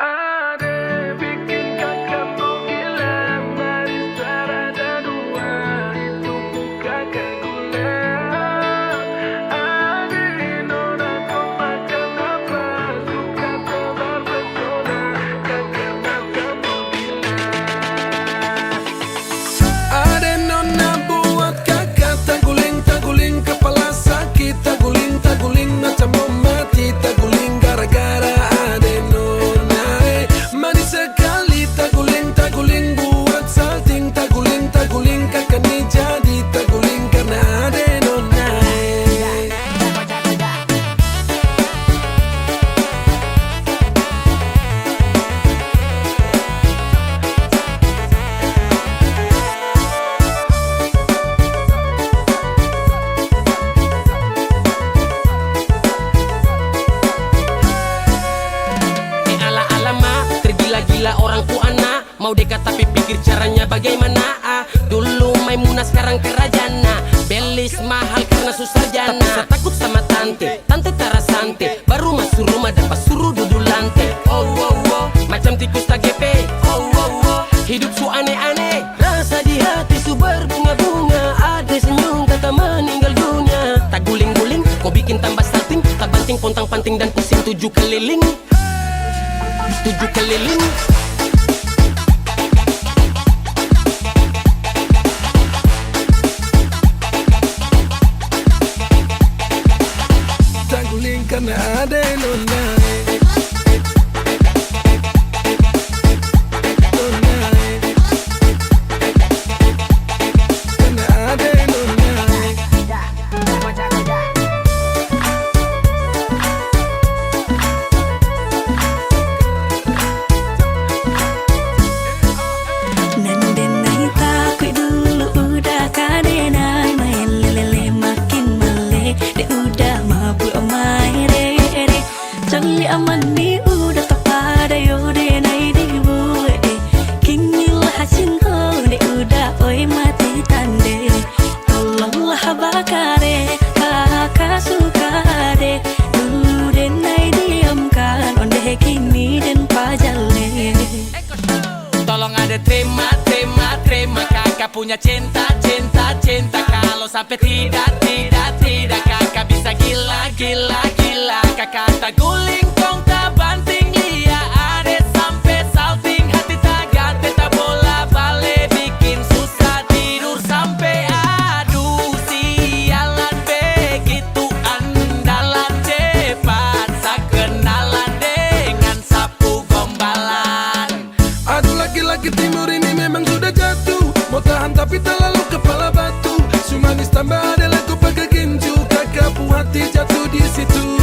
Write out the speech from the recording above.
Ade bikin kakakku gila, manis terada dua, itu kakak gula. Ade nona kau makan apa, suka tebar pesona, kakak matamu gila. Ade nona buat kakak taguling kepala sakit, taguling macam mau mati, taguling gara-gara ade nona. Manis sekali taguling buat salting, taguling kakak ni jadi taguling karena ade nona. Tergila-gila orang tua anak mau dekat tapi pikir caranya bagaimana. Dulu Maimunah sekarang kerajana, belis mahal karena susah jana. Tapi saya takut sama tante Tarasante, baru masuk rumah dapat suruh duduk lantai. Oh oh oh, macam tikus TGP. Oh oh oh, hidup su aneh-aneh, rasa di hati su berbunga-bunga. Ada senyum kata meninggal dunia. Tak guling-guling, kau bikin tambah salting, tak banting pontang-panting dan pusing 7 keliling. 7 keliling. Taguling karena ade nona. Karena ade nona. Amani udah kepada yode nai di bue, kinilah hasil de udah oi mati tande. Tolonglah bakare kakak suka de, dulu den nai diamkan onde kini den pajale. Tolong ada terima kakak punya cinta. Kalau sampai tidak kakak bisa gila. Kakak tak guling kong tak banting lia, ada sampai salting hati tak ganti tak bola balik, bikin susah tidur sampai aduh sialan. Begitu andalan cepat sakenalan dengan sapu gombalan. Aduh laki-laki timur ini memang sudah jatuh, mau tahan tapi terlalu kepala batu. Su manis tambah ada lagu pakai ginju, kakak puas hati jatuh di situ.